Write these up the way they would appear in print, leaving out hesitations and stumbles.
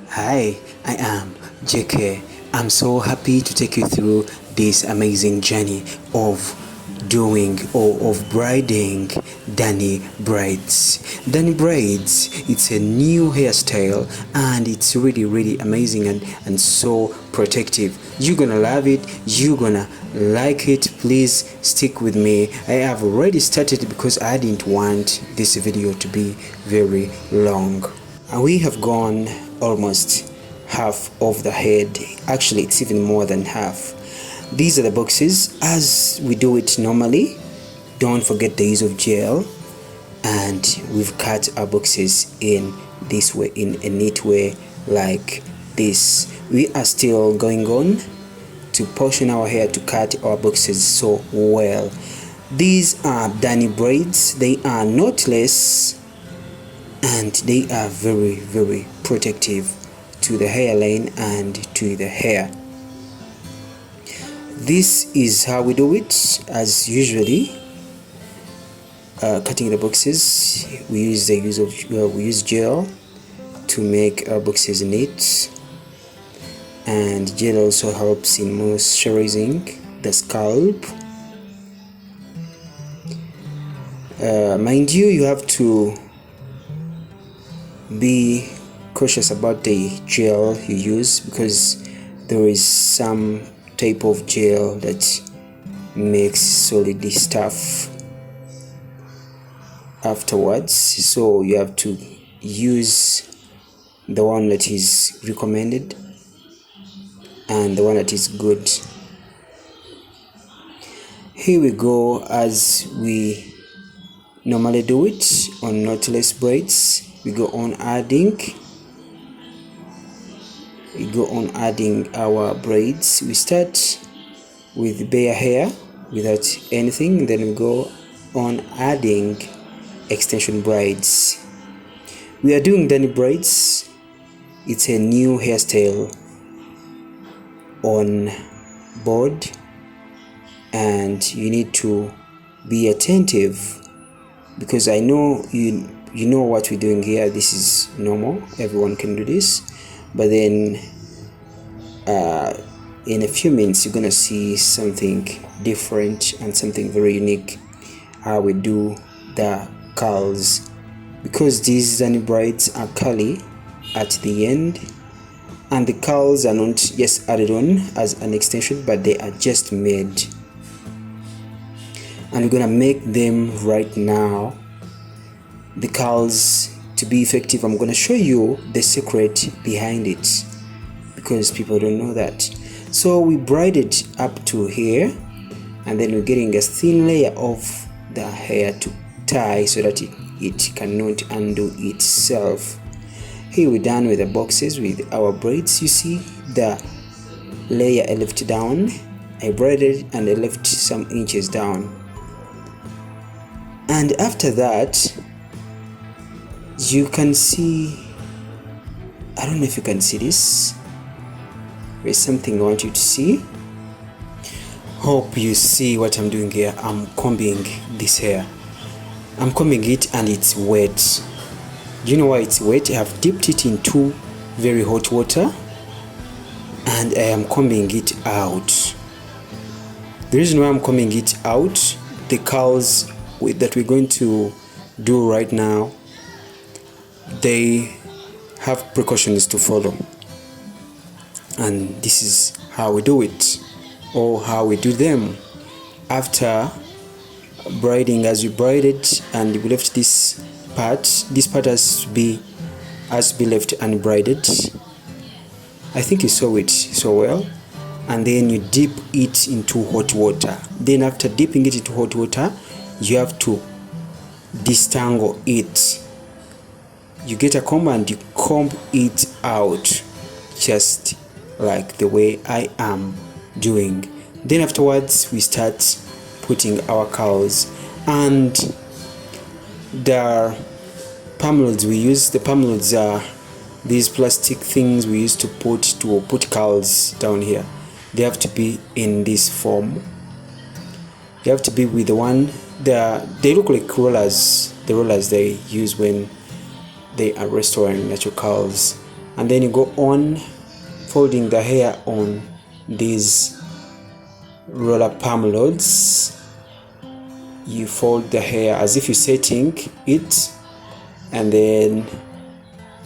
Hi, I am JK. I'm so happy to take you through this amazing journey of doing or of braiding Danny braids. Danny braids, it's a new hairstyle and it's really amazing and so protective. You're gonna love it, you're gonna like it. Please stick with me. I have already started because I didn't want this video to be very long. We have gone almost half of the head. Actually, it's even more than half. These are the boxes as we do it normally. Don't forget the use of gel, and we've cut our boxes in this way, in a neat way like this. We are still going on to portion our hair to cut our boxes so well. These are Danny braids. They are knotless and they are very protective to the hairline and to the hair. This is how we do it as usually. Cutting the boxes, we use gel to make our boxes neat, and gel also helps in moisturizing the scalp. Mind you, you have to be cautious about the gel you use because there is some type of gel that makes solid stuff afterwards, so you have to use the one that is recommended and the one that is good. Here we go as we normally do it on knotless braids. We go on adding our braids. We start with bare hair without anything, then we go on adding extension braids. We are doing Danny braids. It's a new hairstyle on board and you need to be attentive because I know you know what we're doing here. This is normal, everyone can do this, but then in a few minutes you're gonna see something different and something very unique, how we do the curls, because these Danny braids are curly at the end and the curls are not just added on as an extension, but they are just made, and we're gonna make them right now. The curls, to be effective, I'm gonna show you the secret behind it because people don't know that. So we braid it up to here and then we're getting a thin layer of the hair to tie so that it cannot undo itself. Here we're done with the boxes with our braids. You see the layer I left down, I braided and I left some inches down, and after that you can see, I don't know if you can see this, there's something I want you to see. Hope you see what I'm doing here. I'm combing this hair. I'm combing it and it's wet. Do you know why it's wet? I have dipped it into very hot water and I am combing it out. The reason why I'm combing it out, the curls that we're going to do right now, they have precautions to follow, and this is how we do it, or how we do them. After braiding, as we braided and we left this part has to be left unbraided. I think you saw it so well. And then you dip it into hot water. Then after dipping it into hot water, you have to distangle it. You get a comb and you comb it out just like the way I am doing. Then afterwards we start putting our curls, and the palm we use, the palm are these plastic things we use to put curls down here. They have to be in this form. You have to be with the one, they look like rollers, the rollers they use when they are restoring natural curls. and then you go on folding the hair on these roller palm loads. You fold the hair as if you're setting it, and then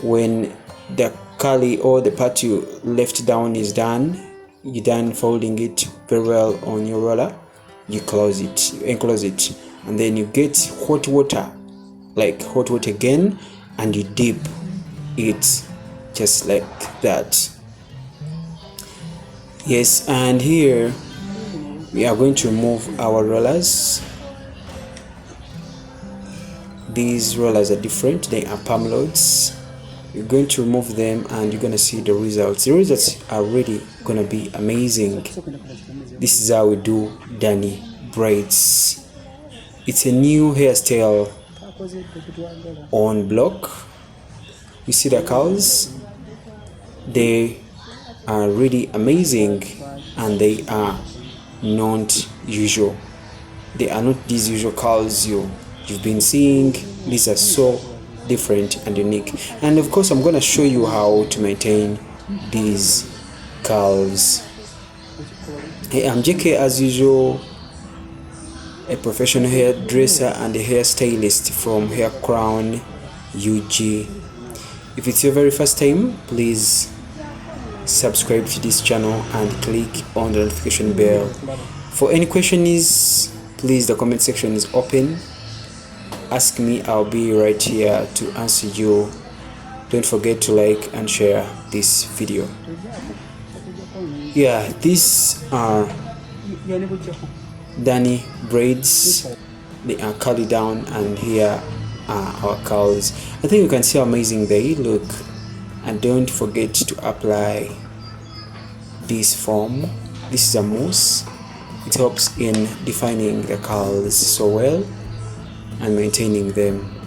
when the curly or the part you left down is done, you're done folding it very well on your roller, you close it, you enclose it, and then you get hot water, like hot water again, and you dip it just like that. Yes, and here we are going to remove our rollers. These rollers are different, they are palm loads. You're going to remove them and you're going to see the results. The results are really going to be amazing. This is how we do Danny braids. It's a new hairstyle on block. You see the curls? They are really amazing, and they are not usual. They are not these usual curls you've been seeing. These are so different and unique. And of course, I'm going to show you how to maintain these curls. Hey, I'm JK as usual, a professional hairdresser and a hairstylist from Hair Crown UG. If it's your very first time, please subscribe to this channel and click on the notification bell. For any questions, please, the comment section is open. Ask me, I'll be right here to answer you. Don't forget to like and share this video. Yeah, these are Danny braids. They are curly down, and here are our curls. I think you can see how amazing they look. And don't forget to apply this foam. This is a mousse. It helps in defining the curls so well and maintaining them.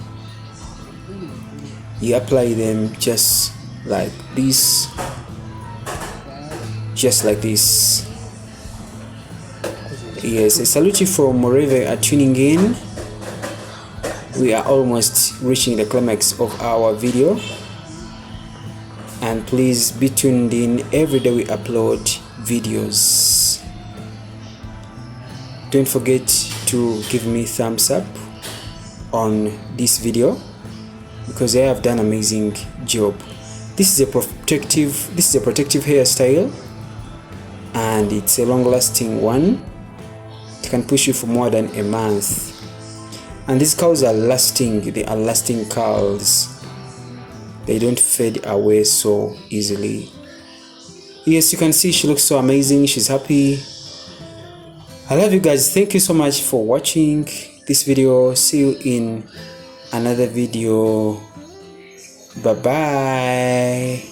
You apply them just like this, just like this. Yes, I salute you from wherever you are tuning in. We are almost reaching the climax of our video, and please be tuned in. Every day we upload videos. Don't forget to give me thumbs up on this video, because I have done an amazing job. This is a protective hairstyle, and it's a long-lasting one. It can push you for more than a month, and these curls are lasting. They are lasting curls. They don't fade away so easily. Yes, you can see she looks so amazing. She's happy. I love you guys. Thank you so much for watching this video. See you in another video. Bye bye.